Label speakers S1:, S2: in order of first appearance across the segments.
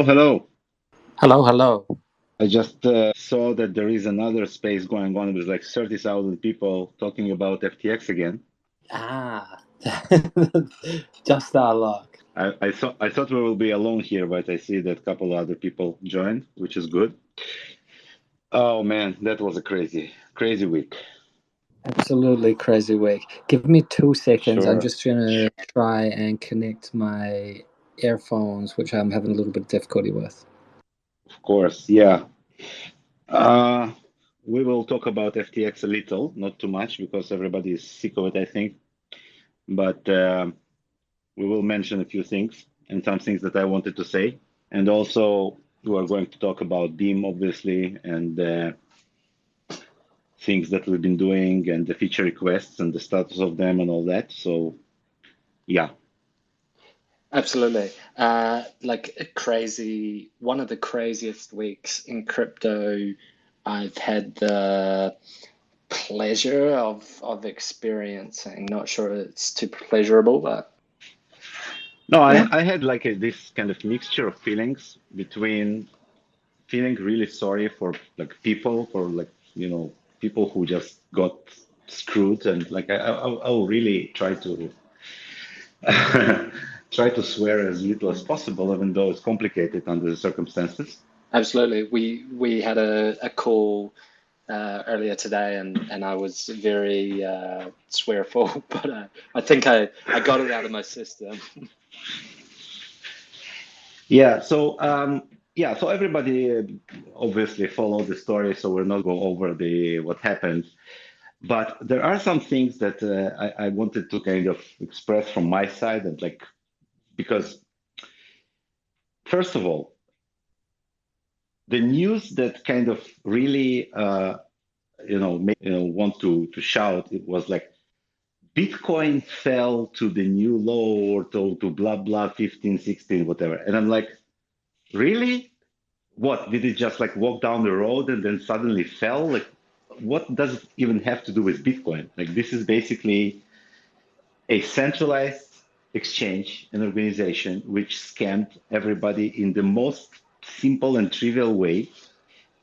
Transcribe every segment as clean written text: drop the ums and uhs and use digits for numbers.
S1: Hello, hello.
S2: Hello, hello.
S1: I just saw that there is another space going on with like 30,000 people talking about FTX again.
S2: Ah, just our luck.
S1: I thought we will be alone here, but I see that a couple other people joined, which is good. Oh man, that was a crazy week.
S2: Absolutely crazy week. Give me 2 seconds. I'm
S1: Sure,
S2: just going to try and connect my earphones, which I'm having a little bit of difficulty with.
S1: of course. Yeah. Uh, we will talk about FTX a little, not too much because everybody is sick of it, I think. But we will mention a few things and some things that I wanted to say. And also, we are going to talk about Beam, obviously, and things that we've been doing and the feature requests and the status of them and all that. So, yeah,
S2: Absolutely. Like a crazy, one of the craziest weeks in crypto I've had the pleasure of experiencing. Not sure it's too pleasurable, but
S1: no,
S2: yeah.
S1: I had like this kind of mixture of feelings between feeling really sorry for like people, for like, people who just got screwed. And like, I'll really try to try to swear as little as possible, even though it's complicated under the circumstances.
S2: Absolutely. We had a call earlier today, and I was very swearful, but I think I got it out of my system.
S1: Yeah, so everybody obviously followed the story, so we're not go over the what happened. But there are some things that I wanted to kind of express from my side, and like because first of all, the news that kind of really made want to shout, it was like Bitcoin fell to the new low or to blah blah 15, 16, whatever. And I'm like, really? What, did it just like walk down the road and then suddenly fell? Like, what does it even have to do with Bitcoin? Like, this is basically a centralized exchange and organization which scammed everybody in the most simple and trivial way.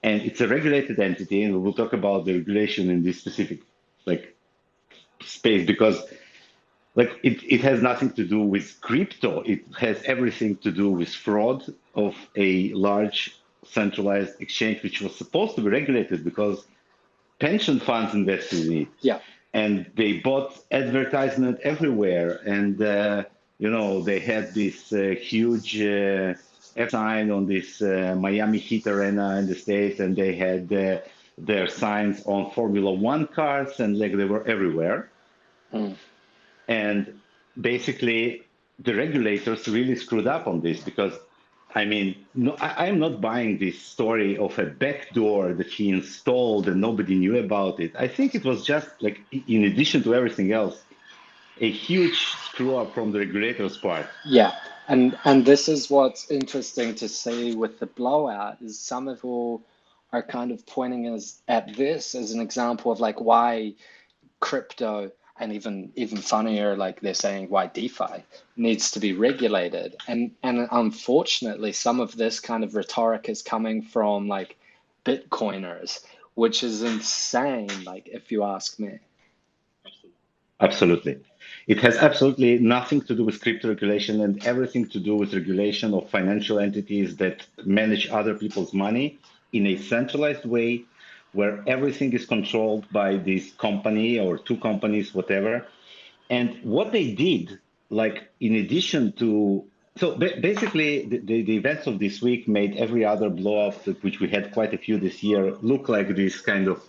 S1: And it's a regulated entity, and we'll talk about the regulation in this specific like space because it has nothing to do with crypto. It has everything to do with fraud of a large centralized exchange, which was supposed to be regulated because pension funds invested in it.
S2: Yeah.
S1: And they bought advertisement everywhere. And, they had this huge sign on this Miami Heat Arena in the States, and they had their signs on Formula One cars, and like they were everywhere.
S2: Mm.
S1: And basically, the regulators really screwed up on this because, I mean, no, I'm not buying this story of a backdoor that he installed and nobody knew about it. I think it was just like, in addition to everything else, a huge screw up from the regulators' part.
S2: Yeah, and this is what's interesting to see with the blowout is some of all are kind of pointing us at this as an example of like why crypto and even funnier, like they're saying why DeFi needs to be regulated. And unfortunately, some of this kind of rhetoric is coming from like Bitcoiners, which is insane, like if you ask me.
S1: Absolutely. It has absolutely nothing to do with crypto regulation and everything to do with regulation of financial entities that manage other people's money in a centralized way where everything is controlled by this company or two companies, whatever. And what they did, like in addition to, so basically the events of this week made every other blow up, which we had quite a few this year, look like this kind of,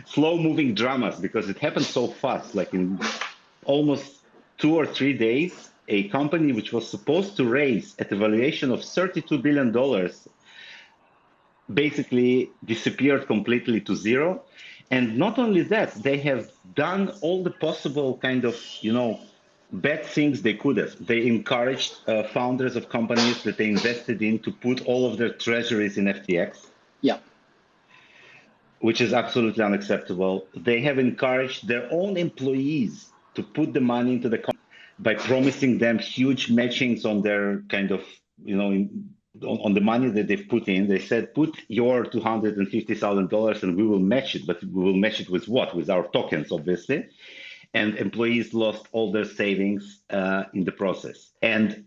S1: slow moving dramas because it happened so fast. Like in almost 2 or 3 days, a company which was supposed to raise at a valuation of $32 billion basically disappeared completely to zero. And not only that, they have done all the possible kind of, bad things they could have. They encouraged founders of companies that they invested in to put all of their treasuries in FTX,
S2: Yeah.
S1: which is absolutely unacceptable. They have encouraged their own employees to put the money into the company by promising them huge matchings on their kind of on the money that they've put in. They said, put your $250,000 and we will match it. But we will match it with what? With our tokens, obviously. And employees lost all their savings in the process. And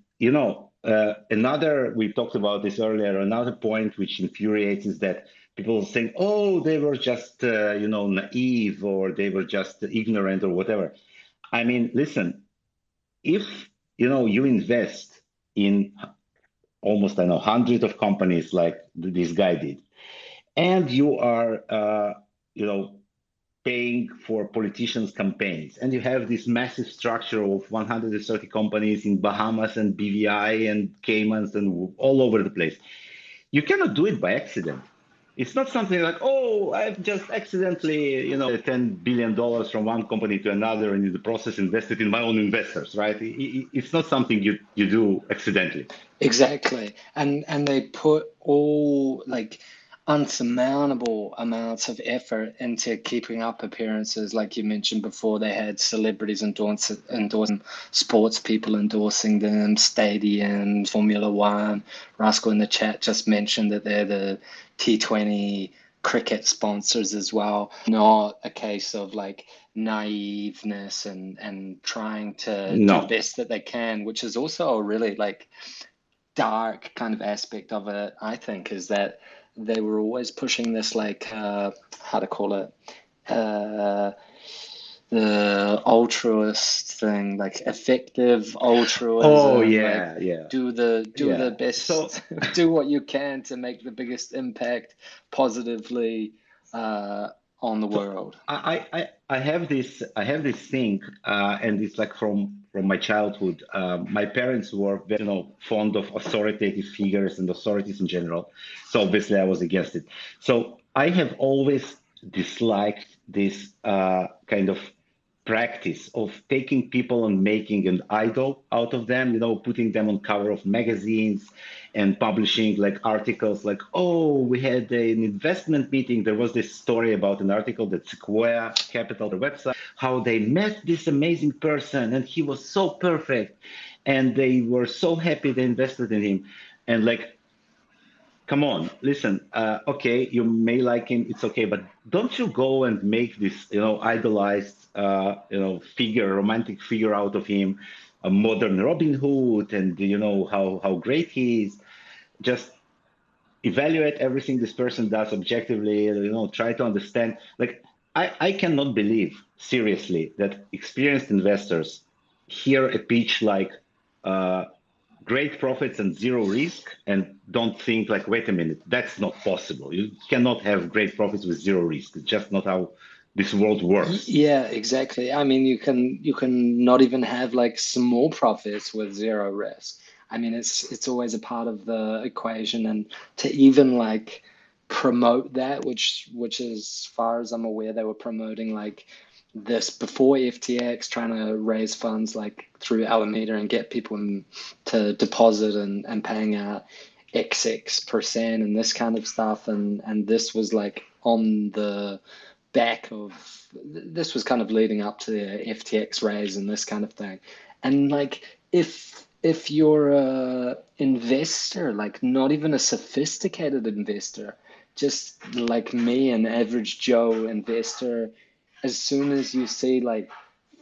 S1: another, we talked about this earlier. Another point which infuriates is that people are saying, "Oh, they were just naive, or they were just ignorant, or whatever." I mean, listen, if you invest in almost, I know, hundreds of companies like this guy did, and you are you know paying for politicians' campaigns, and you have this massive structure of 130 companies in Bahamas and BVI and Caymans and all over the place. You cannot do it by accident. It's not something like, oh, I've just accidentally, $10 billion from one company to another, and in the process invested in my own investors, right? It's not something you do accidentally.
S2: Exactly. And they put all like unsurmountable amounts of effort into keeping up appearances. Like you mentioned before, they had celebrities endorsing sports people endorsing them, stadiums, Formula One. Rascal in the chat just mentioned that they're the T20 cricket sponsors as well. Not a case of like naiveness and trying to do the
S1: No,
S2: best that they can, which is also a really like dark kind of aspect of it, I think, is that they were always pushing this like how to call it uh, the altruist thing, like effective
S1: oh
S2: altruism, like
S1: yeah, yeah,
S2: do the
S1: yeah.
S2: best,
S1: So
S2: do what you can to make the biggest impact positively uh, on the
S1: So
S2: world.
S1: I have this thing, and it's like from my childhood. My parents were very, fond of authoritative figures and authorities in general. So obviously I was against it. So I have always disliked this kind of practice of taking people and making an idol out of them, putting them on cover of magazines and publishing like articles like, oh, we had an investment meeting. There was this story about an article that Sequoia Capital, their website, how they met this amazing person and he was so perfect and they were so happy they invested in him. And like, come on, listen, okay, you may like him, it's okay, but don't you go and make this, idolized, figure, romantic figure out of him, a modern Robin Hood, and how great he is. Just evaluate everything this person does objectively, try to understand. Like, I cannot believe, seriously, that experienced investors hear a pitch like, uh, great profits and zero risk and don't think like, wait a minute, that's not possible. You cannot have great profits with zero risk. It's just not how this world works.
S2: Yeah, exactly. I mean, you can not even have like small profits with zero risk. I mean, it's always a part of the equation, and to even like promote that, which is, as far as I'm aware, they were promoting like this before FTX, trying to raise funds like through Alameda and get people to deposit and paying out XX% and this kind of stuff, and this was like on the back of this was kind of leading up to the FTX raise and this kind of thing. And like if you're a investor, like not even a sophisticated investor, just like me, an average Joe investor, as soon as you see like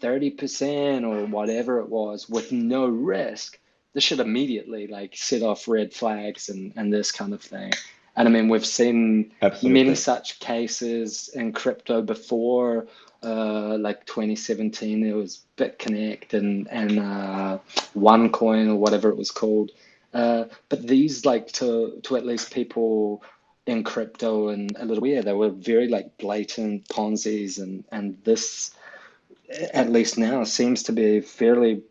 S2: 30% or whatever it was with no risk, this should immediately like set off red flags and this kind of thing. And I mean, we've seen many
S1: Absolutely.
S2: such cases in crypto before, like 2017, there was BitConnect and OneCoin or whatever it was called. But these, like, to at least people in crypto and a little weird, they were very like blatant Ponzi's, and this, at least now, seems to be fairly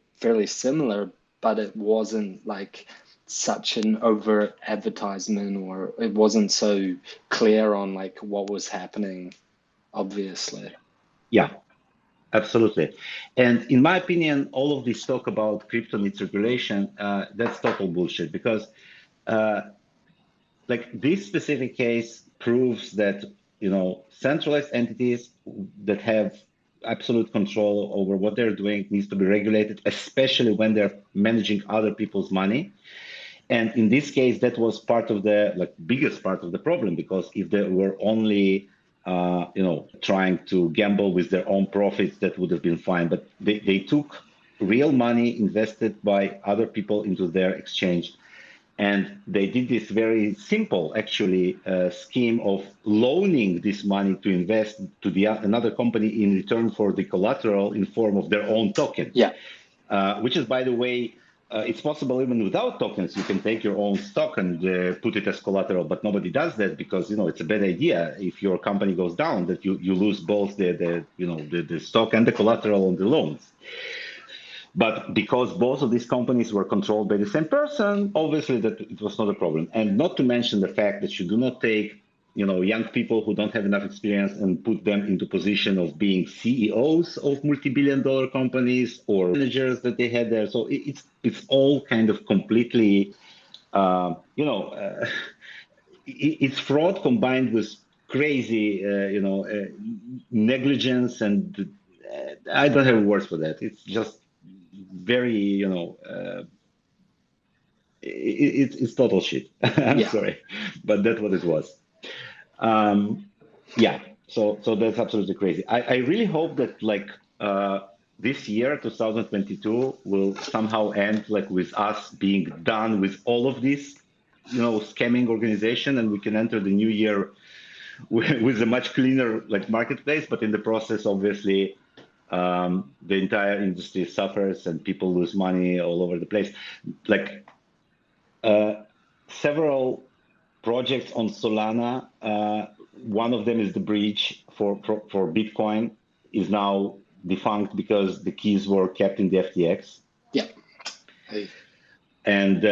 S2: similar, but it wasn't like such an overt advertisement, or it wasn't so clear on like what was happening, obviously.
S1: Yeah, absolutely. And in my opinion, all of this talk about crypto needs regulation, that's total bullshit because uh, like this specific case proves that centralized entities that have absolute control over what they're doing needs to be regulated, especially when they're managing other people's money. And in this case, that was part of the biggest part of the problem, because if they were only trying to gamble with their own profits, that would have been fine. But they took real money invested by other people into their exchange, and they did this very simple, actually, scheme of loaning this money to invest to another company in return for the collateral in form of their own token.
S2: Yeah.
S1: Which is, by the way, it's possible even without tokens. You can take your own stock and put it as collateral, but nobody does that because it's a bad idea. If your company goes down, that you lose both the stock and the collateral on the loans. But because both of these companies were controlled by the same person, obviously that it was not a problem. And not to mention the fact that you do not take young people who don't have enough experience and put them into position of being CEOs of multi-billion-dollar companies or managers that they had there. So it's all kind of completely, it's fraud combined with crazy, negligence, and I don't have words for that. It's just very, it's total shit. I'm
S2: Yeah.
S1: sorry, but that's what it was. Um, yeah, so that's absolutely crazy. I really hope that this year, 2022, will somehow end with us being done with all of this, scamming organization, and we can enter the new year with a much cleaner marketplace. But in the process, obviously, the entire industry suffers and people lose money all over the place. Like several projects on Solana. One of them is the bridge for Bitcoin is now defunct because the keys were kept in the FTX.
S2: Yeah. Hey.
S1: And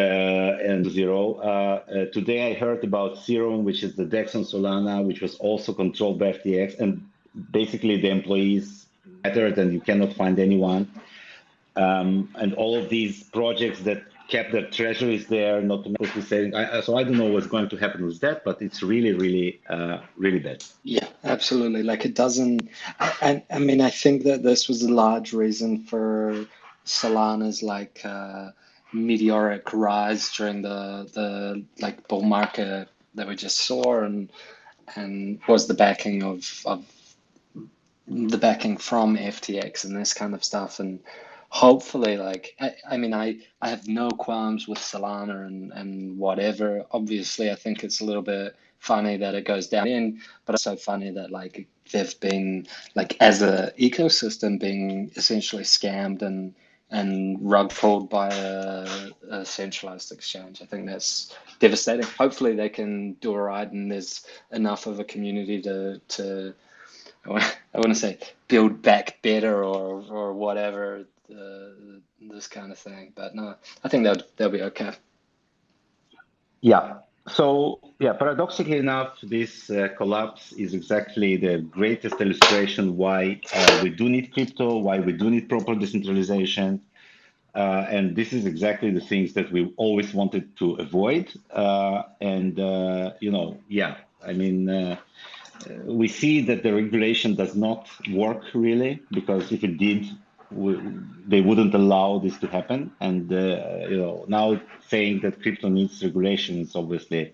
S1: Zero. Today I heard about Serum, which is the DEX on Solana, which was also controlled by FTX. And basically the employees scattered and you cannot find anyone. And all of these projects that kept their treasuries there, not to be saying. So I don't know what's going to happen with that, but it's really, really, really bad.
S2: Yeah, absolutely. Like it doesn't. I mean, I think that this was a large reason for Solana's meteoric rise during the bull market that we just saw, and was the backing of the backing from FTX and this kind of stuff. And hopefully, I mean, I have no qualms with Solana and whatever. Obviously, I think it's a little bit funny that it goes down in, but it's so funny that they've been as a ecosystem being essentially scammed and rug pulled by a centralized exchange. I think that's devastating. Hopefully, they can do all right, and there's enough of a community to I want to say build back better or whatever, this kind of thing. But no, I think they'll be okay.
S1: Yeah. So yeah, paradoxically enough, this collapse is exactly the greatest illustration why we do need crypto, why we do need proper decentralization. And this is exactly the things that we always wanted to avoid. Yeah, I mean, we see that the regulation does not work really, because if it did, they wouldn't allow this to happen. And now saying that crypto needs regulation is obviously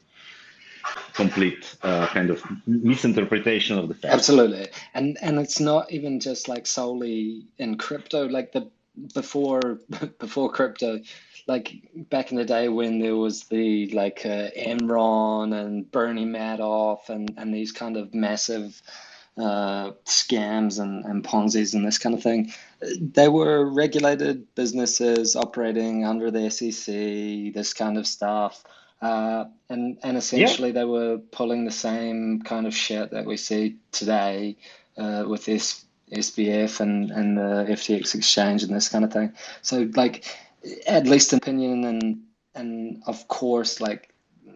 S1: complete kind of misinterpretation of the facts.
S2: Absolutely. And it's not even just solely in crypto, before before crypto, back in the day when there was the Enron and Bernie Madoff and these kind of massive scams and Ponzi's and this kind of thing. They were regulated businesses operating under the SEC, this kind of stuff. And essentially they were pulling the same kind of shit that we see today with this SBF and the FTX exchange and this kind of thing. So at least in opinion and of course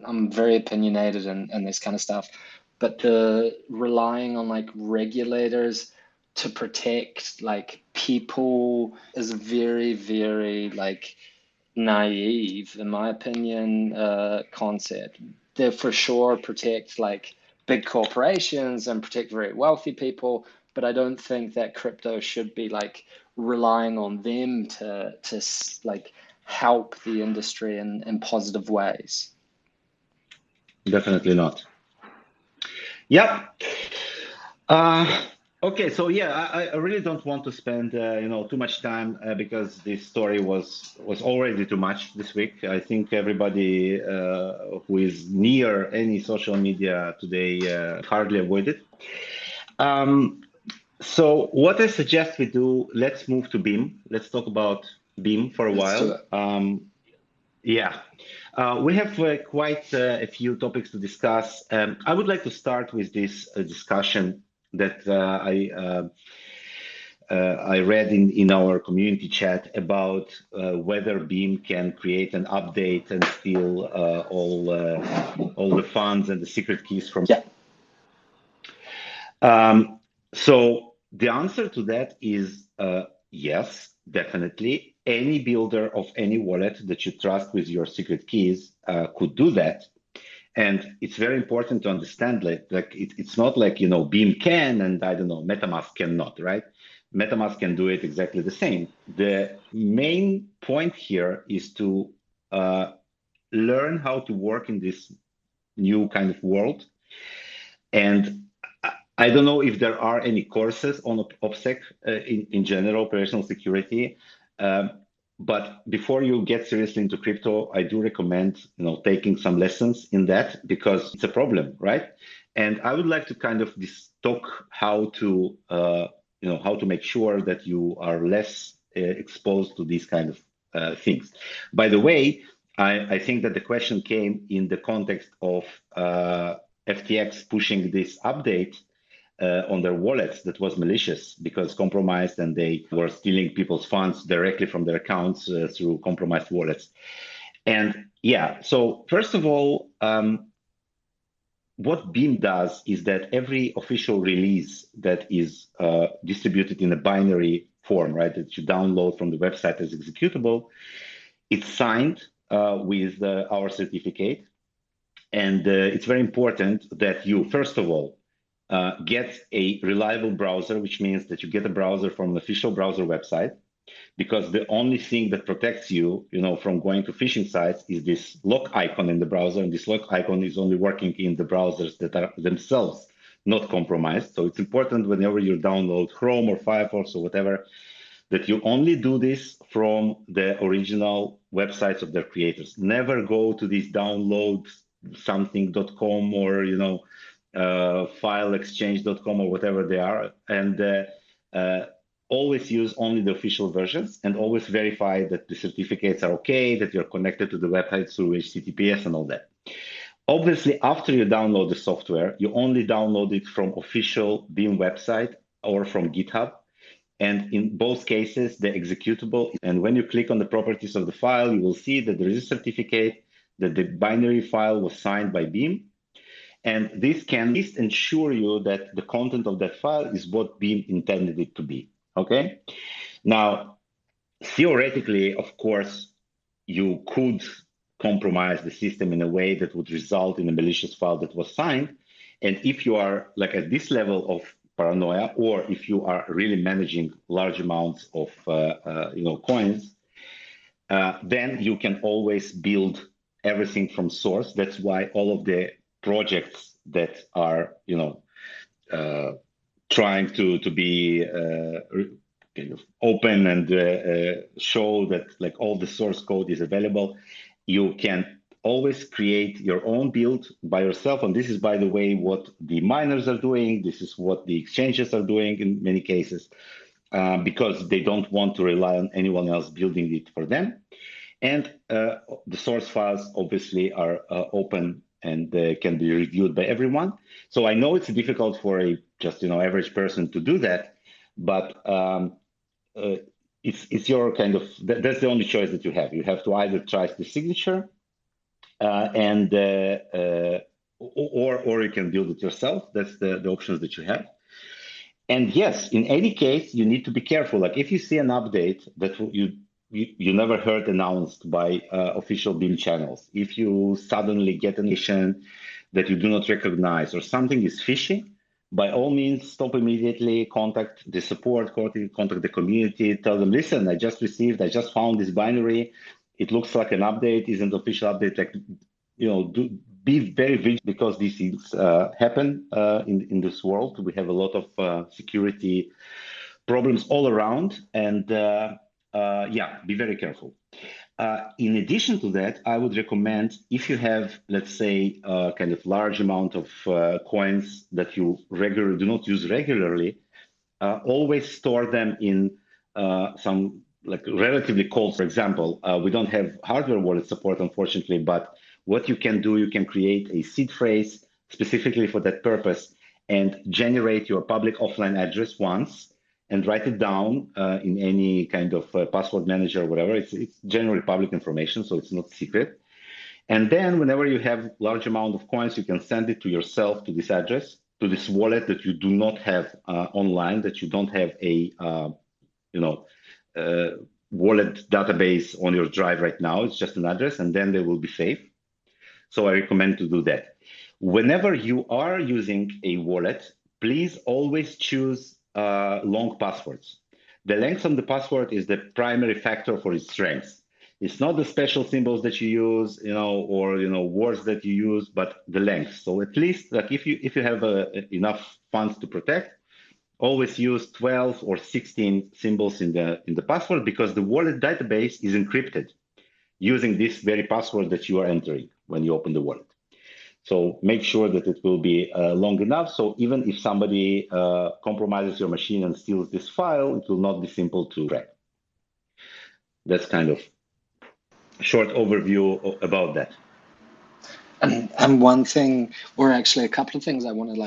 S2: I'm very opinionated and this kind of stuff, but the relying on regulators to protect people is very, very naive, in my opinion, concept. They for sure protect big corporations and protect very wealthy people, but I don't think that crypto should be relying on them to help the industry in positive ways.
S1: Definitely not. Yep. Okay, so yeah, I really don't want to spend too much time because this story was already too much this week. I think everybody who is near any social media today hardly avoid it. Um, so what I suggest we do, let's move to Beam. Let's talk about Beam for a
S2: Let's do
S1: while.
S2: it.
S1: Yeah, we have quite a few topics to discuss. I would like to start with this discussion that I read in our community chat about whether Beam can create an update and steal all the funds and the secret keys from.
S2: Yeah.
S1: So the answer to that is yes, definitely. Any builder of any wallet that you trust with your secret keys could do that. And it's very important to understand it's not like, Beam can and I don't know, MetaMask cannot, right? MetaMask can do it exactly the same. The main point here is to learn how to work in this new kind of world. And I don't know if there are any courses on OPSEC in general, operational security. Um, but before you get seriously into crypto, I do recommend, taking some lessons in that because it's a problem, right? And I would like to kind of talk how to make sure that you are less exposed to these kind of things. By the way, I think that the question came in the context of FTX pushing this update on their wallets that was malicious because compromised and they were stealing people's funds directly from their accounts through compromised wallets. And yeah, so first of all, what Beam does is that every official release that is distributed in a binary form, right, that you download from the website as executable, it's signed with our certificate. And it's very important that you, first of all, get a reliable browser, which means that you get a browser from an official browser website, because the only thing that protects you, from going to phishing sites is this lock icon in the browser, and this lock icon is only working in the browsers that are themselves not compromised. So it's important whenever you download Chrome or Firefox or whatever, that you only do this from the original websites of their creators. Never go to these download something.com or fileexchange.com or whatever they are, and always use only the official versions, and always verify that the certificates are okay, that you're connected to the website through HTTPS and all that. Obviously, after you download the software, you only download it from official Beam website or from GitHub. And in both cases, the executable, and when you click on the properties of the file, you will see that there is a certificate that the binary file was signed by Beam. And this can at least ensure you that the content of that file is what Beam intended it to be, okay? Now, theoretically, of course, you could compromise the system in a way that would result in a malicious file that was signed. And if you are like at this level of paranoia, or if you are really managing large amounts of coins, then you can always build everything from source. That's why all of the projects that are trying to be kind of open and show that like all the source code is available, you can always create your own build by yourself. And this is, by the way, what the miners are doing. This is what the exchanges are doing in many cases, because they don't want to rely on anyone else building it for them. And the source files obviously are open and can be reviewed by everyone. So I know it's difficult for a just average person to do that, but it's your kind of that's the only choice that you have. You have to either trust the signature or you can build it yourself. That's the options that you have. And yes, in any case, you need to be careful. Like if you see an update that you never heard announced by official Beam channels, if you suddenly get an issue that you do not recognize or something is fishy, by all means, stop immediately, contact the support, contact the community, tell them, listen, I just found this binary. it looks like an update, isn't official update. Like, be very vigilant because these things happen in this world. We have a lot of security problems all around, and yeah, be very careful. In addition to that, I would recommend if you have, let's say, a kind of large amount of coins that you regularly do not use regularly, always store them in some like relatively cold. For example, we don't have hardware wallet support, unfortunately, but what you can do, you can create a seed phrase specifically for that purpose and generate your public offline address once and write it down in any kind of password manager or whatever. It's generally public information, so it's not secret. And then whenever you have large amount of coins, you can send it to yourself to this address, to this wallet that you do not have online, that you don't have a you know uh, wallet database on your drive right now. It's just an address, and then they will be safe. So I recommend to do that. Whenever you are using a wallet, please always choose long passwords. The length of the password is the primary factor for its strength. It's not the special symbols that you use, or words that you use, but the length. So at least, like if you have enough funds to protect, always use 12 or 16 symbols in the password because the wallet database is encrypted using this very password that you are entering when you open the wallet. So make sure that it will be long enough. So even if somebody compromises your machine and steals this file, it will not be simple to track. That's kind of a short overview about that.
S2: And one thing, or actually a couple of things I want to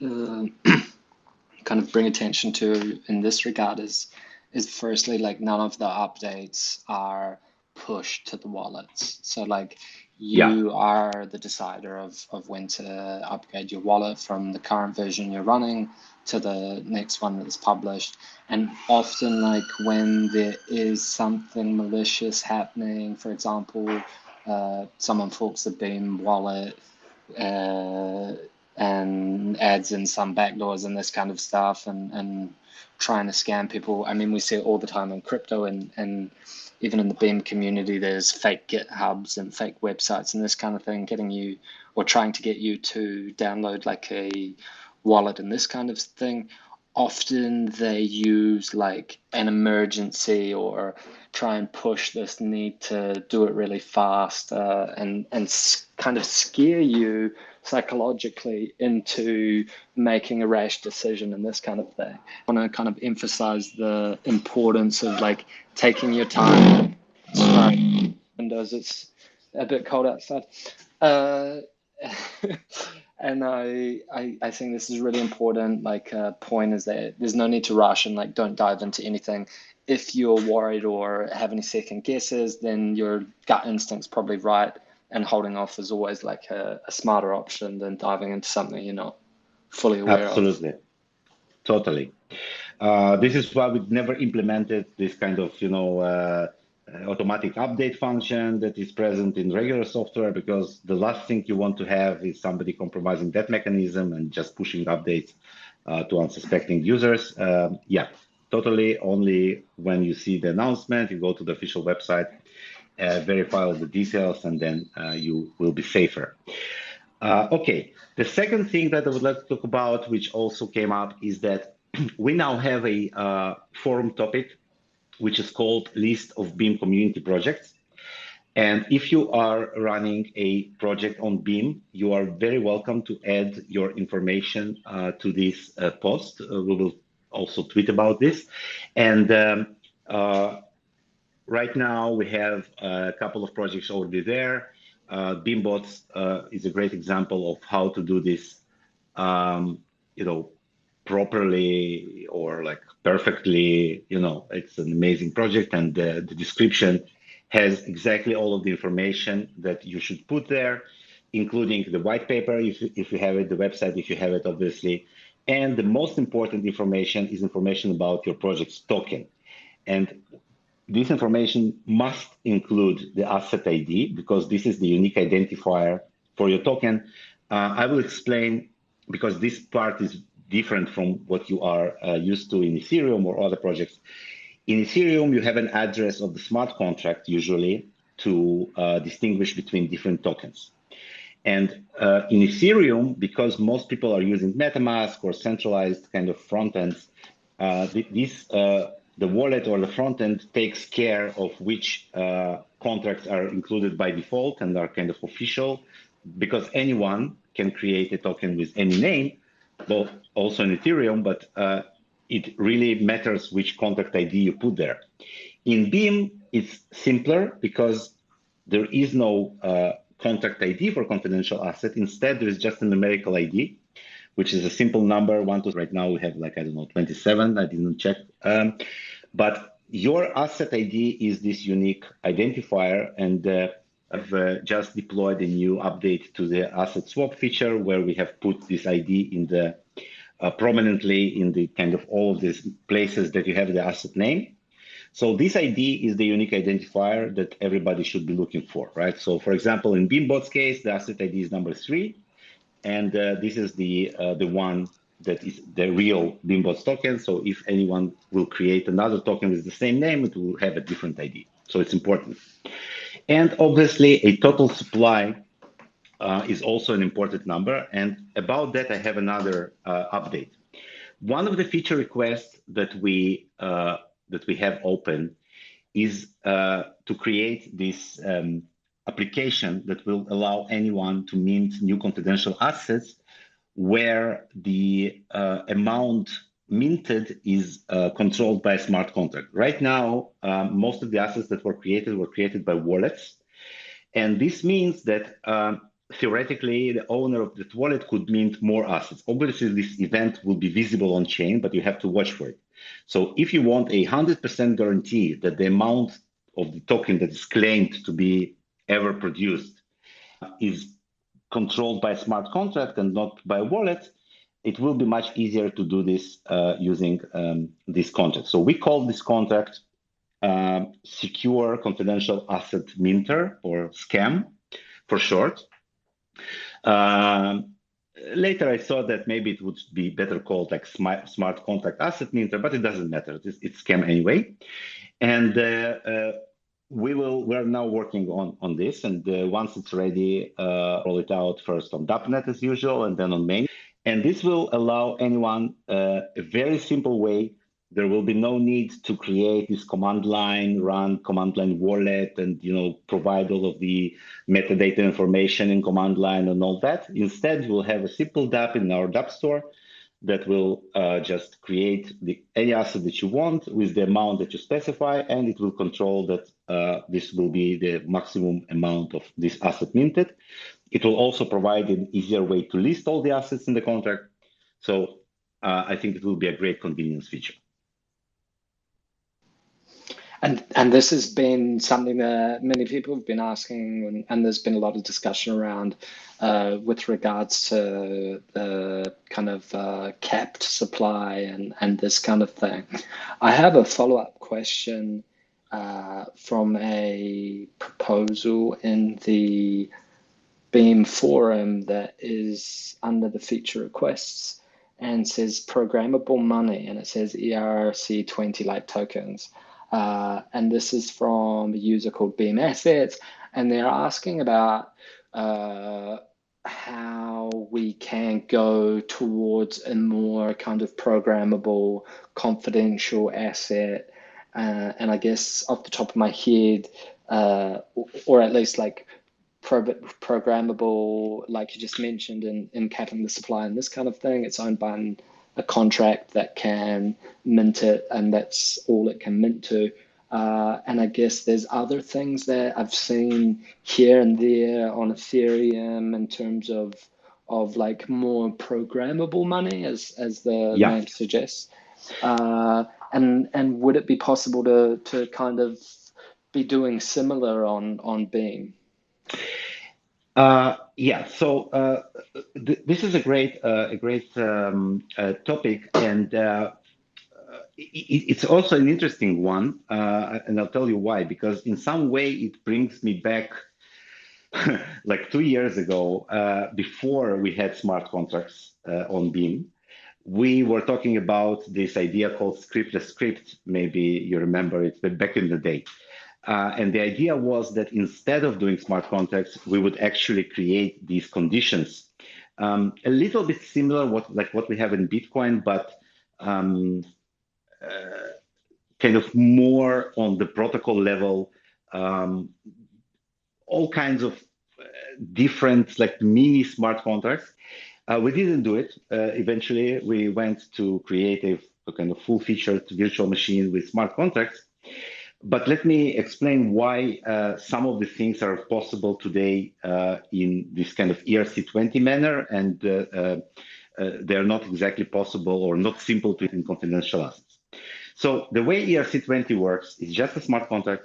S2: uh, kind of bring attention to in this regard is firstly, like, none of the updates are pushed to the wallets. So like
S1: Yeah,
S2: you are the decider of when to upgrade your wallet from the current version you're running to the next one that's published. And often, like, when there is something malicious happening, for example, someone forks the Beam wallet, uh, and adds in some backdoors and this kind of stuff, and trying to scam people. I mean, we see it all the time in crypto, and even in the Beam community, there's fake GitHubs and fake websites and this kind of thing, getting you or trying to get you to download like a wallet and this kind of thing. Often they use like an emergency or try and push this need to do it really fast, and kind of scare you psychologically into making a rash decision and this kind of thing. I want to kind of emphasize the importance of like taking your time. Sorry, windows, it's a bit cold outside. Uh, and I think this is really important. Like, point is that there's no need to rush and like don't dive into anything. If you're worried or have any second guesses, then your gut instinct's probably right, and holding off is always like a smarter option than diving into something you're not fully aware of.
S1: absolutely. Totally. This is why we've never implemented this kind of, automatic update function that is present in regular software, because the last thing you want to have is somebody compromising that mechanism and just pushing updates to unsuspecting users. Yeah, totally. Only when you see the announcement, you go to the official website, verify all the details, and then you will be safer. Okay, the second thing that I would like to talk about, which also came up, is that we now have a forum topic, which is called List of Beam Community Projects. And if you are running a project on Beam, you are very welcome to add your information to this post. We will also tweet about this. And right now we have a couple of projects already there. Beambots is a great example of how to do this, you know, properly or like perfectly. It's an amazing project, and the description has exactly all of the information that you should put there, including the white paper if you have it, the website if you have it, obviously. And the most important information is information about your project's token. And this information must include the asset ID because this is the unique identifier for your token. I will explain because this part is different from what you are used to in Ethereum or other projects. In Ethereum, you have an address of the smart contract usually to distinguish between different tokens. And in Ethereum, because most people are using MetaMask or centralized kind of front ends, the wallet or the front end takes care of which contracts are included by default and are kind of official, because anyone can create a token with any name, both also in Ethereum, but it really matters which contract ID you put there. In Beam, it's simpler because there is no contract ID for confidential asset. Instead, there is just a numerical ID, which is a simple number. Right now we have like, I don't know, 27. I didn't check. But your asset ID is this unique identifier. And I've just deployed a new update to the asset swap feature where we have put this ID in the prominently in the kind of all of these places that you have the asset name. So this ID is the unique identifier that everybody should be looking for, right? So for example, in Beambot's case, the asset ID is number 3, and this is the one that is the real Beambot's token. So if anyone will create another token with the same name, it will have a different ID. So it's important. And obviously, a total supply is also an important number. And about that, I have another update. One of the feature requests that we have open is to create this application that will allow anyone to mint new confidential assets where the amount minted is controlled by a smart contract. Right now, most of the assets that were created by wallets. And this means that theoretically, the owner of that wallet could mint more assets. Obviously, this event will be visible on chain, but you have to watch for it. So if you want 100% guarantee that the amount of the token that is claimed to be ever produced is controlled by a smart contract and not by a wallet, it will be much easier to do this using this contract. So we call this contract Secure Confidential Asset Minter, or SCAM for short. Later, I saw that maybe it would be better called like smart contract asset minter, but it doesn't matter. It's SCAM anyway. And we're now working on this. And once it's ready, roll it out first on DAppNet as usual, and then on main. And this will allow anyone a very simple way. There will be no need to create this command line, run command line wallet, and provide all of the metadata information in command line and all that. Instead, we'll have a simple dApp in our dApp store that will just create any asset that you want with the amount that you specify, and it will control that this will be the maximum amount of this asset minted. It will also provide an easier way to list all the assets in the contract. So I think it will be a great convenience feature.
S2: And this has been something that many people have been asking, and there's been a lot of discussion around with regards to the kind of capped supply and this kind of thing. I have a follow-up question from a proposal in the Beam forum that is under the feature requests and says programmable money, and it says ERC20 like tokens. And this is from a user called Beam Assets, and they're asking about how we can go towards a more kind of programmable, confidential asset. And I guess off the top of my head, or at least like programmable, like you just mentioned, in capping the supply and this kind of thing, it's owned by a contract that can mint it, and that's all it can mint to. And I guess there's other things that I've seen here and there on Ethereum in terms of like more programmable money, as the name suggests. And would it be possible to kind of be doing similar on Beam?
S1: So this is a great topic, and it's also an interesting one, and I'll tell you why. Because in some way, it brings me back like 2 years ago, before we had smart contracts on Beam. we were talking about this idea called scriptless script. Maybe you remember it, but back in the day. And the idea was that instead of doing smart contracts, we would actually create these conditions. A little bit similar like what we have in Bitcoin, but um, kind of more on the protocol level, um, all kinds of different like mini smart contracts. We didn't do it. Eventually, we went to create a kind of full-featured virtual machine with smart contracts. But let me explain why some of the things are possible today in this kind of ERC20 manner, and they're not exactly possible or not simple to in confidential assets. So the way ERC20 works is just a smart contract,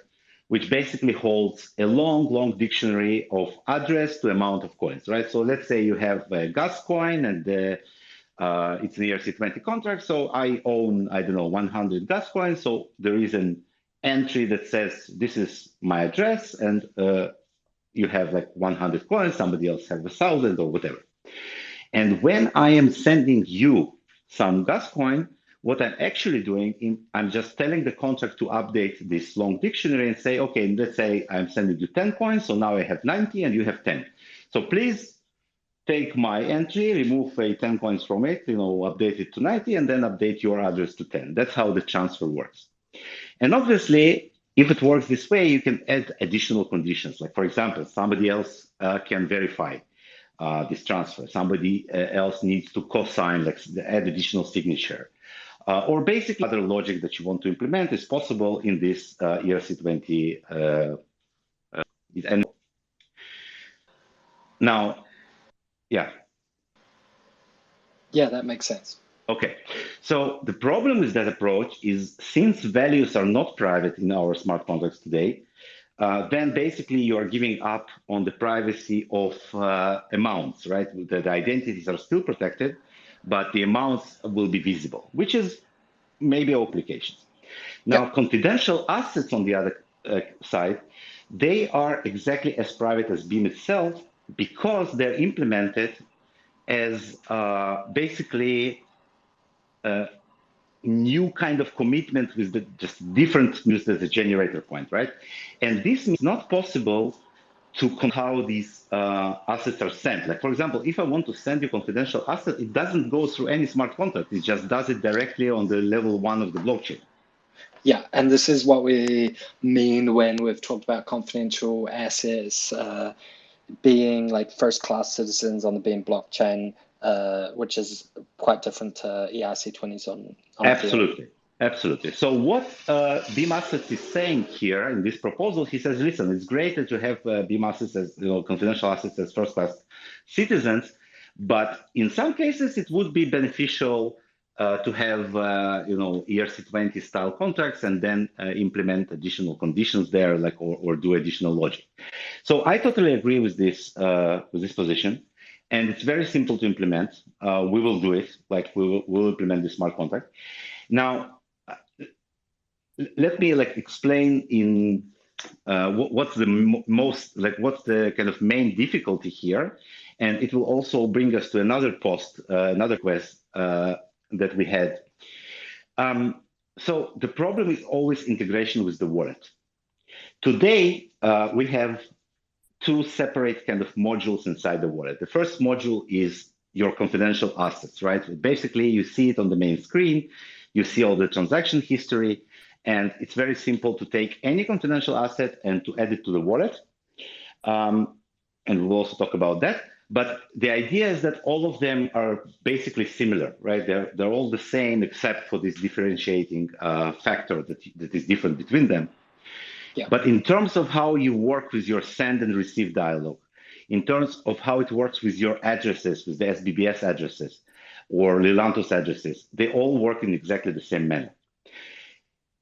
S1: which basically holds a long, long dictionary of address to amount of coins, right? So let's say you have a Gus coin and it's an ERC20 contract. So I own, I don't know, 100 Gus coins. So there is an entry that says, this is my address, and you have like 100 coins, somebody else has 1,000 or whatever. And when I am sending you some Gus coin, what I'm actually doing, I'm just telling the contract to update this long dictionary and say, okay, let's say I'm sending you 10 coins, so now I have 90 and you have 10. So please take my entry, remove 10 coins from it, update it to 90, and then update your address to 10. That's how the transfer works. And obviously, if it works this way, you can add additional conditions. Like, for example, somebody else can verify this transfer. Somebody else needs to co-sign, like add additional signature. Or basically other logic that you want to implement is possible in this ERC20. And now, yeah.
S2: Yeah, that makes sense.
S1: Okay, so the problem with that approach is since values are not private in our smart contracts today, then basically you are giving up on the privacy of amounts, right? The identities are still protected, but the amounts will be visible, which is maybe applications. Now,
S2: Yep.
S1: confidential assets on the other side, they are exactly as private as Beam itself because they're implemented as basically a new kind of commitment with the just different news as a generator point, right? And this is not possible to how these assets are sent. Like, for example, if I want to send you confidential asset, it doesn't go through any smart contract. It just does it directly on the level 1 of the blockchain.
S2: Yeah, and this is what we mean when we've talked about confidential assets being like first-class citizens on the Beam blockchain, which is quite different to ERC20s on
S1: Absolutely. Absolutely. So what Beam Assets is saying here in this proposal, he says, listen, it's great that you have Beam Assets as confidential assets as first-class citizens, but in some cases it would be beneficial to have ERC20 style contracts and then implement additional conditions there, like or do additional logic. So I totally agree with this position. And it's very simple to implement. We will do it, like we'll implement the smart contract. Now, let me explain in what's the most, what's the kind of main difficulty here. And it will also bring us to another another quest that we had. So the problem is always integration with the wallet. Today, we have two separate kind of modules inside the wallet. The first module is your confidential assets, right? Basically, you see it on the main screen, you see all the transaction history, and it's very simple to take any confidential asset and to add it to the wallet. And we'll also talk about that. But the idea is that all of them are basically similar, right? They're all the same except for this differentiating factor that is different between them.
S2: Yeah.
S1: But in terms of how you work with your send and receive dialogue, in terms of how it works with your addresses, with the SBBS addresses or Lilantos addresses, they all work in exactly the same manner.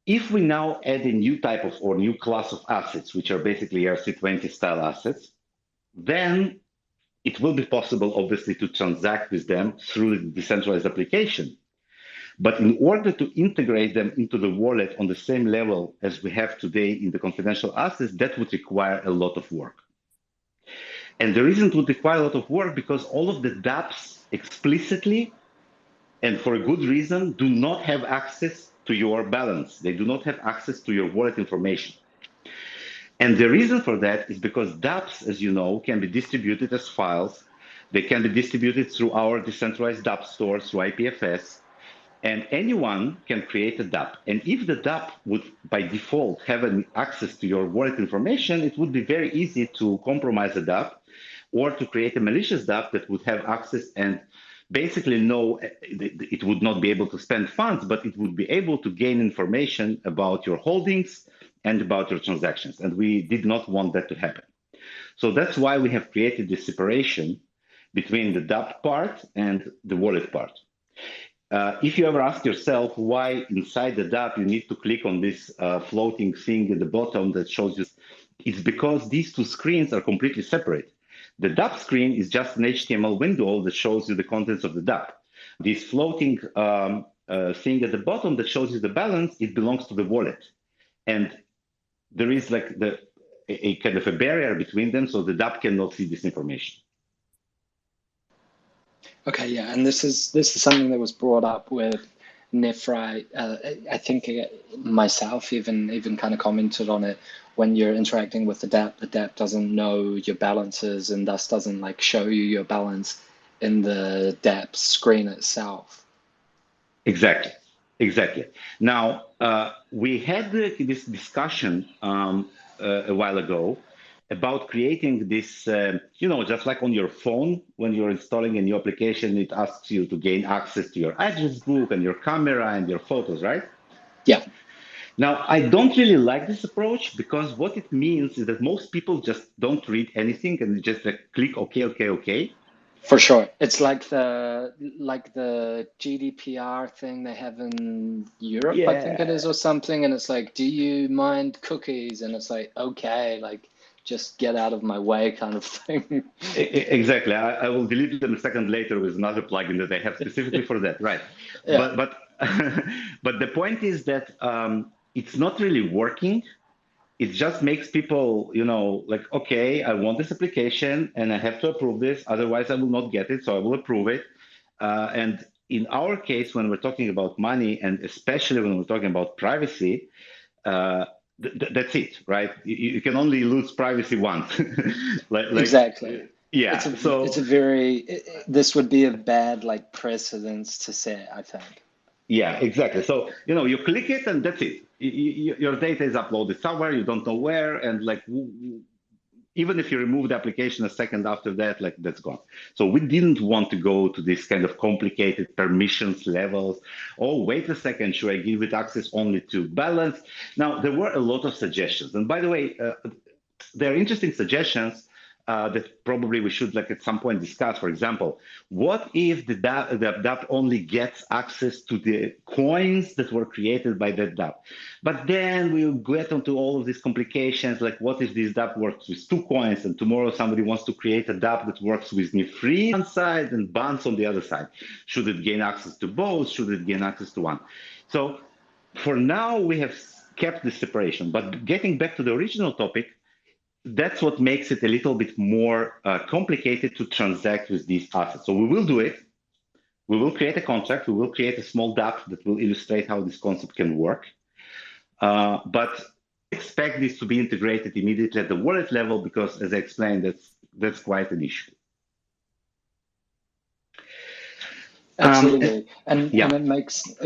S1: If we now add a new type of or new class of assets, which are basically ERC20 style assets, then it will be possible, obviously, to transact with them through the decentralized application. But in order to integrate them into the wallet on the same level as we have today in the confidential assets, that would require a lot of work. And the reason it would require a lot of work because all of the dApps explicitly and for a good reason, do not have access to your balance. They do not have access to your wallet information. And the reason for that is because dApps, as you know, can be distributed as files. They can be distributed through our decentralized dApp stores, through IPFS, and anyone can create a dApp. And if the dApp would, by default, have an access to your wallet information, it would be very easy to compromise a dApp or to create a malicious dApp that would have access and basically know it would not be able to spend funds, but it would be able to gain information about your holdings and about your transactions. And we did not want that to happen. So that's why we have created this separation between the dApp part and the wallet part. If you ever ask yourself why inside the dApp you need to click on this floating thing at the bottom that shows you, it's because these two screens are completely separate. The dApp screen is just an HTML window that shows you the contents of the dApp. This floating thing at the bottom that shows you the balance, it belongs to the wallet. And there is like a kind of a barrier between them, so the dApp cannot see this information.
S2: Okay, yeah, and this is something that was brought up with Nephrite. I think myself even kind of commented on it. When you're interacting with the dApp doesn't know your balances and thus doesn't like show you your balance in the dApp screen itself.
S1: Exactly. Now, we had this discussion a while ago about creating this, just like on your phone, when you're installing a new application, it asks you to gain access to your address book and your camera and your photos, right?
S2: Yeah.
S1: Now, I don't really like this approach because what it means is that most people just don't read anything and just like click OK.
S2: For sure. It's like the GDPR thing they have in Europe, I think it is, or something. And it's like, do you mind cookies? And it's like, okay, like just get out of my way kind of thing.
S1: Exactly. I will delete them a second later with another plugin that I have specifically for that. Right.
S2: Yeah.
S1: But but the point is that it's not really working. It just makes people, like, okay, I want this application and I have to approve this. Otherwise, I will not get it. So I will approve it. And in our case, when we're talking about money, and especially when we're talking about privacy, that's it, right? You can only lose privacy once.
S2: Exactly.
S1: Yeah.
S2: This would be a bad like precedence to set, I think.
S1: Yeah, exactly. So, you click it and that's it. Your data is uploaded somewhere, you don't know where, and like even if you remove the application a second after that, like that's gone. So we didn't want to go to this kind of complicated permissions levels. Oh, wait a second, should I give it access only to balance? Now, there were a lot of suggestions. And by the way, there are interesting suggestions that probably we should like at some point discuss. For example, what if the dApp only gets access to the coins that were created by that dApp? But then we'll get onto all of these complications, like what if this dApp works with 2 coins and tomorrow somebody wants to create a dApp that works with Nifree on one side and Bonds on the other side? Should it gain access to both? Should it gain access to one? So for now, we have kept this separation. But getting back to the original topic, that's what makes it a little bit more complicated to transact with these assets. So we will do it. We will create a contract. We will create a small dApp that will illustrate how this concept can work. But expect this to be integrated immediately at the wallet level because, as I explained, that's quite an issue.
S2: Absolutely, and it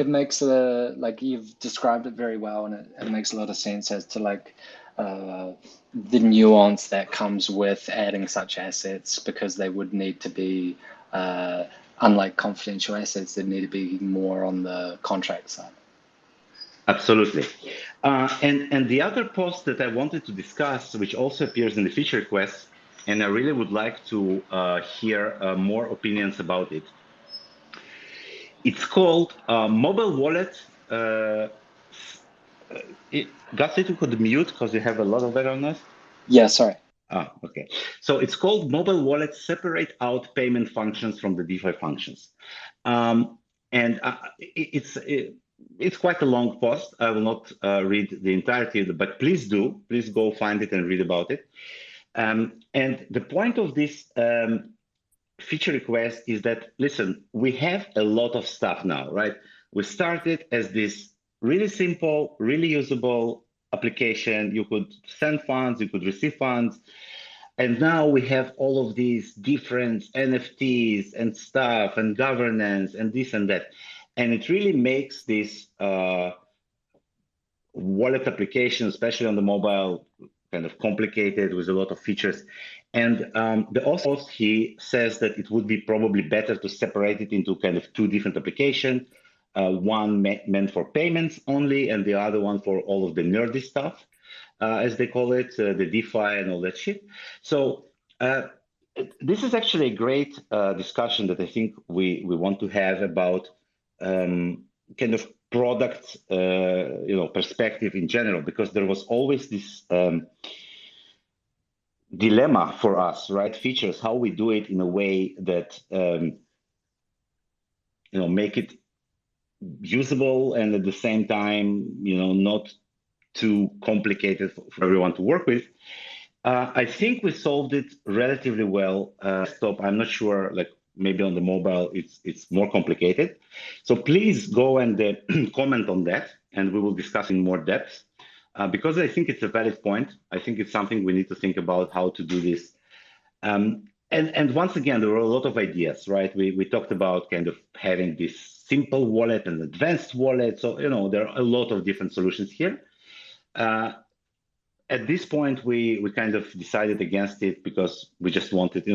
S2: makes like you've described it very well, and it makes a lot of sense as to like the nuance that comes with adding such assets, because they would need to be unlike confidential assets, they need to be more on the contract side.
S1: Absolutely. And the other post that I wanted to discuss, which also appears in the feature request, and I really would like to hear more opinions about it. It's called Mobile Wallet. Gus, if you could mute because you have a lot of background noise.
S2: Yeah, sorry.
S1: Ah, okay. So it's called Mobile Wallet Separate Out Payment Functions from the DeFi Functions. And it's quite a long post. I will not read the entirety, but please do. Please go find it and read about it. And the point of this feature request is that, listen, we have a lot of stuff now, right? We started as this really simple, really usable application. You could send funds, you could receive funds. And now we have all of these different NFTs and stuff and governance and this and that. And it really makes this wallet application, especially on the mobile, kind of complicated with a lot of features. And the author, he says that it would be probably better to separate it into kind of two different applications. One meant for payments only, and the other one for all of the nerdy stuff, as they call it, the DeFi and all that shit. So uh, this is actually a great discussion that I think we want to have about kind of product perspective in general, because there was always this dilemma for us, right? Features, how we do it in a way that make it usable and at the same time not too complicated for everyone to work with. I think we solved it relatively well. Desktop, I'm not sure, like maybe on the mobile, it's more complicated. So please go and comment on that, and we will discuss in more depth. Because I think it's a valid point. I think it's something we need to think about how to do this. And once again, there were a lot of ideas, right? We talked about kind of having this simple wallet and advanced wallet. So there are a lot of different solutions here. At this point, we kind of decided against it because we just wanted,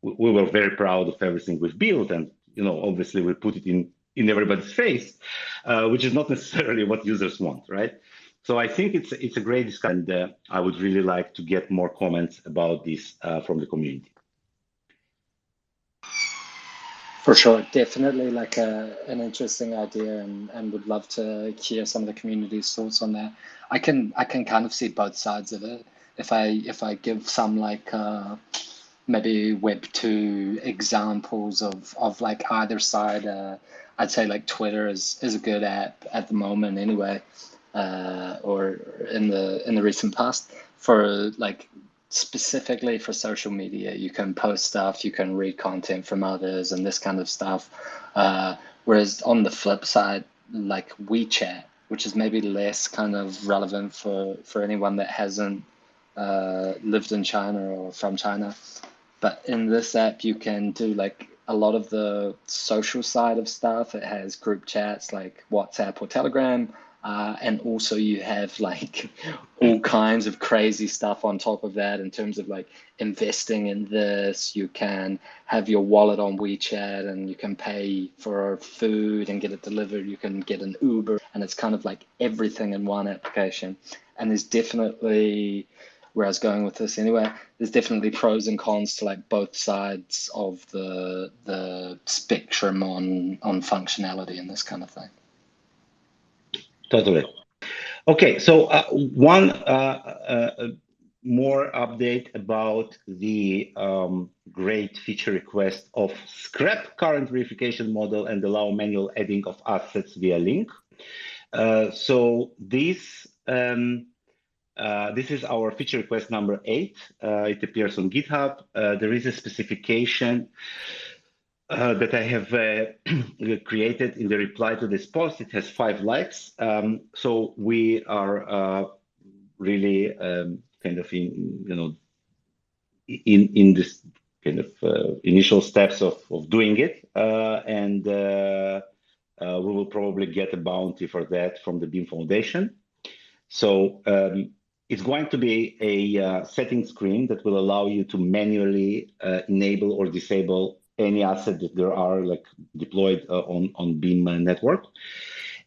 S1: we were very proud of everything we've built, and obviously we put it in everybody's face, which is not necessarily what users want, right? So I think it's a great discussion, and I would really like to get more comments about this from the community.
S2: For sure, definitely like an interesting idea, and would love to hear some of the community's thoughts on that. I can kind of see both sides of it. If I give some like maybe Web2 examples of like either side, I'd say like Twitter is a good app at the moment anyway, or in the recent past for like specifically for social media. You can post stuff, you can read content from others, and this kind of stuff. Whereas on the flip side, like WeChat, which is maybe less kind of relevant for anyone that hasn't lived in China or from China. But in this app, you can do like a lot of the social side of stuff. It has group chats like WhatsApp or Telegram. And also you have like all kinds of crazy stuff on top of that in terms of like investing in this. You can have your wallet on WeChat and you can pay for food and get it delivered. You can get an Uber, and it's kind of like everything in one application. And there's definitely, where I was going with this anyway, there's definitely pros and cons to like both sides of the spectrum on functionality and this kind of thing.
S1: Totally. Okay, so one more update about the great feature request of scrap current verification model and allow manual adding of assets via link. So this is our feature request number 8. It appears on GitHub. There is a specification that I have created in the reply to this post. It has 5 likes. So we are really kind of in this kind of initial steps of doing it, and we will probably get a bounty for that from the Beam Foundation. So it's going to be a setting screen that will allow you to manually enable or disable any asset that there are like deployed on Beam network.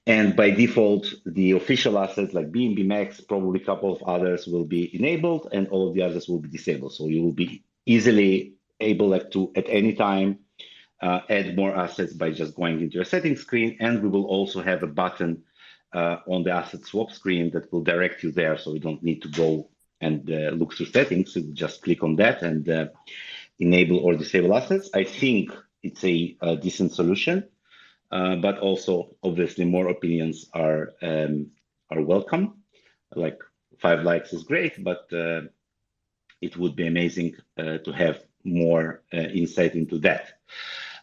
S1: And by default, the official assets like Beam, BeamX, probably a couple of others will be enabled, and all of the others will be disabled. So you will be easily able like to at any time add more assets by just going into your settings screen. And we will also have a button on the asset swap screen that will direct you there, so you don't need to go and look through settings. So you just click on that and enable or disable assets. I think it's a decent solution, but also obviously more opinions are welcome. Like 5 likes is great, but it would be amazing to have more insight into that.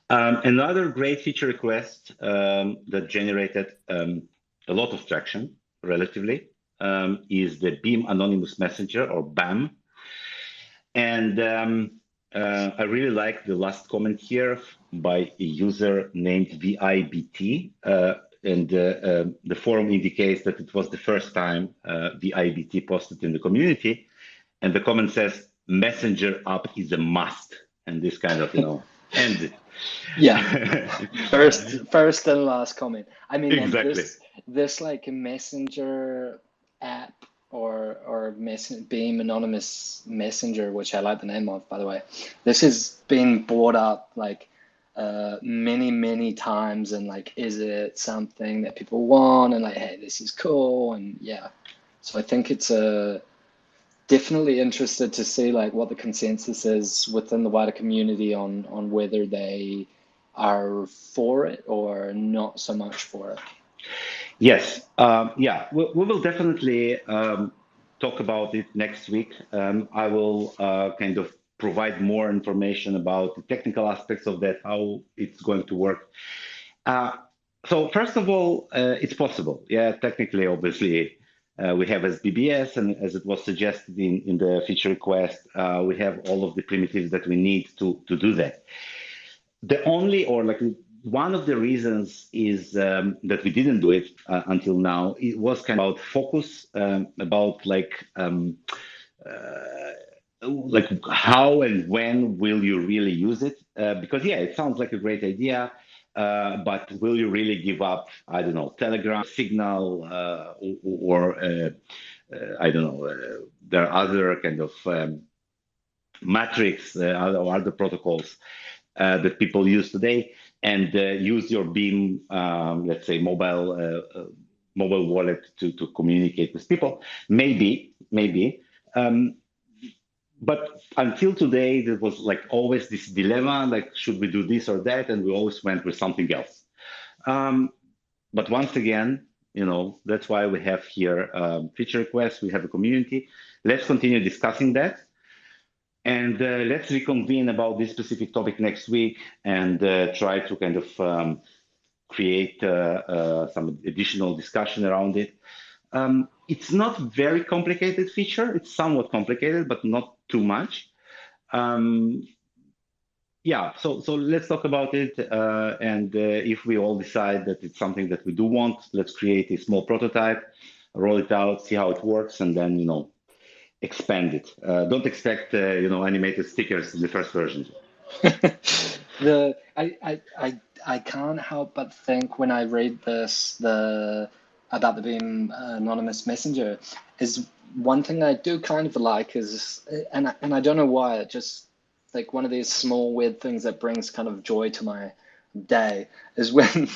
S1: Another great feature request that generated a lot of traction relatively is the Beam Anonymous Messenger, or BAM. And I really like the last comment here by a user named VIBT. The forum indicates that it was the first time VIBT posted in the community. And the comment says, Messenger app is a must. And this kind of, ends it.
S2: Yeah. First and last comment. I mean, and
S1: Exactly.
S2: this like a messenger app or Beam Anonymous Messenger, which I like the name of, by the way. This has been brought up like many times, and like, is it something that people want? And like, hey, this is cool, and yeah. So I think it's definitely interested to see like what the consensus is within the wider community on whether they are for it or not so much for it.
S1: Yes. Yeah, we will definitely talk about it next week. I will kind of provide more information about the technical aspects of that, how it's going to work. So first of all, it's possible. Yeah, technically, obviously, we have SBBS, and as it was suggested in the feature request, we have all of the primitives that we need to do that. The only, or like one of the reasons is that we didn't do it until now. It was kind of about focus, about how and when will you really use it? Because yeah, it sounds like a great idea, but will you really give up, I don't know, Telegram, Signal, or I don't know, there are other kind of matrix, other protocols that people use today, and use your Beam, let's say, mobile wallet to communicate with people. Maybe. But until today, there was like always this dilemma, like, should we do this or that? And we always went with something else. But once again, that's why we have here feature requests, we have a community. Let's continue discussing that. And let's reconvene about this specific topic next week and try to kind of create some additional discussion around it. It's not very complicated feature. It's somewhat complicated, but not too much. Yeah, so let's talk about it. And if we all decide that it's something that we do want, let's create a small prototype, roll it out, see how it works, and then, expand it. Don't expect, animated stickers in the first version.
S2: I can't help but think when I read this about the Beam Anonymous Messenger is one thing I do kind of like is, and I don't know why, it just like one of these small weird things that brings kind of joy to my day is when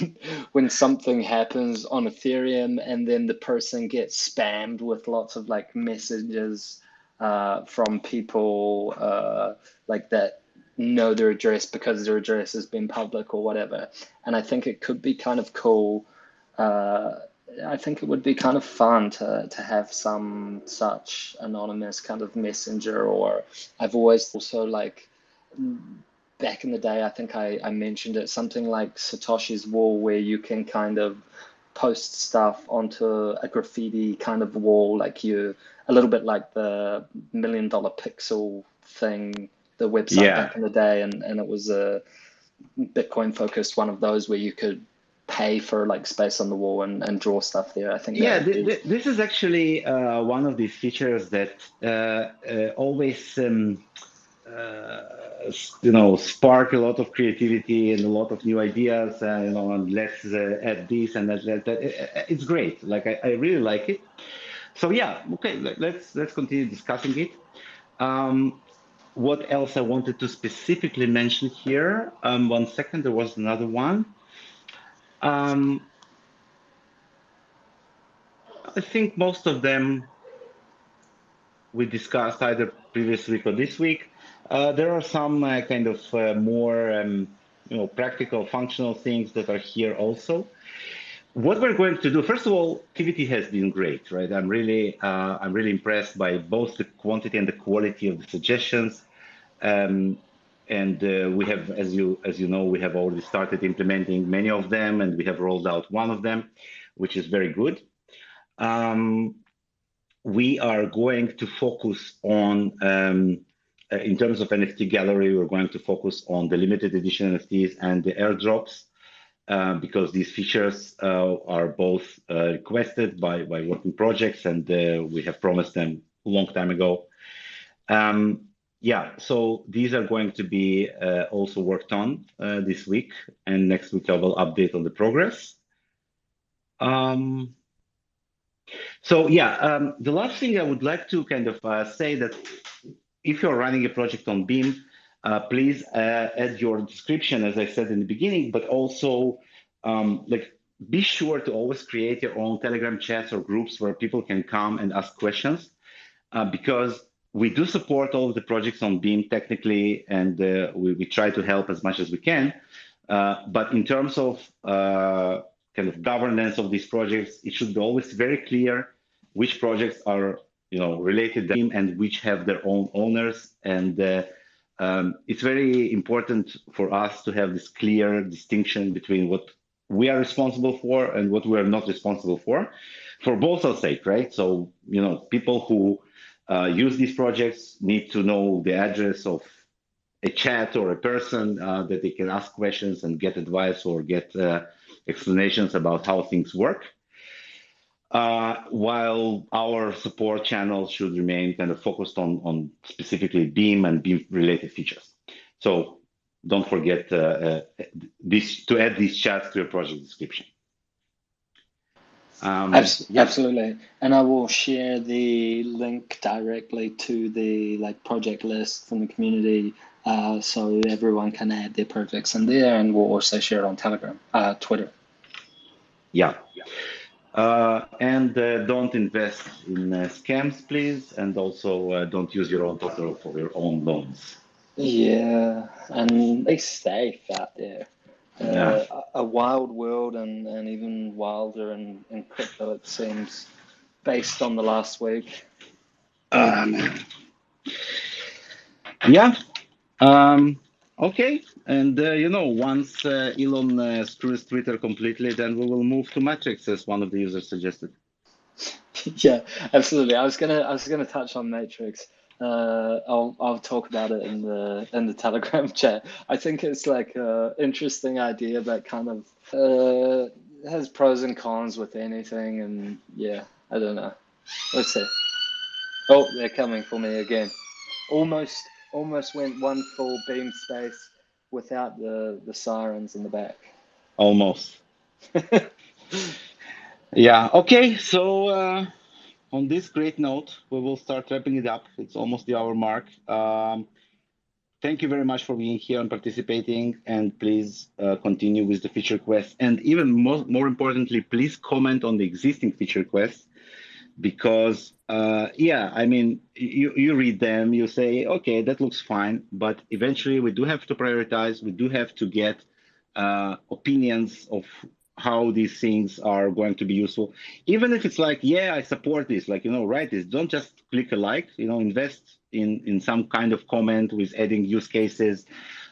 S2: when something happens on Ethereum and then the person gets spammed with lots of like messages from people like that know their address because their address has been public or whatever. And I think it could be kind of cool. I think it would be kind of fun to have some such anonymous kind of messenger. Or I've always also like back in the day, I think I mentioned it, something like Satoshi's wall, where you can kind of post stuff onto a graffiti kind of wall, like a little bit like the $1 Million Pixel thing, the website back in the day, and it was a Bitcoin focused one of those where you could pay for like space on the wall and draw stuff there. I think
S1: this is actually one of these features that always spark a lot of creativity and a lot of new ideas. And let's add this and that. It's great. Like I really like it. So yeah, okay. Let's continue discussing it. What else I wanted to specifically mention here? 1 second, there was another one. I think most of them we discussed either previous week or this week. There are some kind of more practical, functional things that are here also. What we're going to do, first of all, activity has been great, right? I'm really impressed by both the quantity and the quality of the suggestions. And we have, as you know, we have already started implementing many of them, and we have rolled out one of them, which is very good. Um, we are going to focus on, in terms of NFT gallery, we're going to focus on the limited edition NFTs and the airdrops, because these features are both requested by working projects, and we have promised them a long time ago. Yeah, so these are going to be also worked on this week, and next week I will update on the progress. Um, so yeah, the last thing I would like to kind of say that if you're running a project on Beam, please add your description, as I said in the beginning, but also like be sure to always create your own Telegram chats or groups where people can come and ask questions, because we do support all of the projects on Beam technically, and we try to help as much as we can. But in terms of kind of governance of these projects, it should be always very clear which projects are related to Beam and which have their own owners. And it's very important for us to have this clear distinction between what we are responsible for and what we are not responsible for both our sake, right? So, people who use these projects need to know the address of a chat or a person that they can ask questions and get advice or get explanations about how things work. While our support channels should remain kind of focused on specifically Beam and Beam related features. So don't forget to add these chats to your project description. Yeah.
S2: Absolutely, and I will share the link directly to the project list from the community, so everyone can add their projects in there, and we'll also share it on Telegram, Twitter.
S1: Yeah. And don't invest in scams, please, and also don't use your own total for your own loans.
S2: Yeah, and be safe out there.
S1: Yeah.
S2: A wild world, and even wilder in crypto, it seems, based on the last week.
S1: Yeah. Okay. And once Elon screws Twitter completely, then we will move to Matrix, as one of the users suggested.
S2: Yeah, absolutely. I was gonna touch on Matrix. I'll talk about it in the Telegram chat. I think it's like a interesting idea, but kind of has pros and cons with anything, and yeah, I don't know. Let's see. Oh, they're coming for me again. Almost went one full beam space without the sirens in the back.
S1: Almost. Yeah. Okay. So on this great note, we will start wrapping it up. It's almost the hour mark. Thank you very much for being here and participating. And please continue with the feature quest. And even more importantly, please comment on the existing feature quests, because yeah, I mean, you read them, you say, okay, that looks fine, but eventually we do have to prioritize. We do have to get opinions of how these things are going to be useful. Even if it's like, yeah, I support this, write this. Don't just click a like, invest in some kind of comment with adding use cases,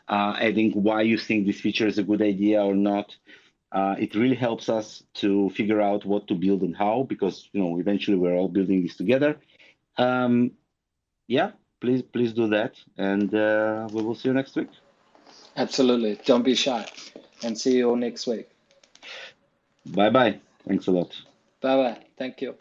S1: adding why you think this feature is a good idea or not. It really helps us to figure out what to build and how, because eventually we're all building this together. Yeah, please do that, and we will see you next week.
S2: Absolutely. Don't be shy, and see you all next week.
S1: Bye bye. Thanks a lot.
S2: Bye bye. Thank you.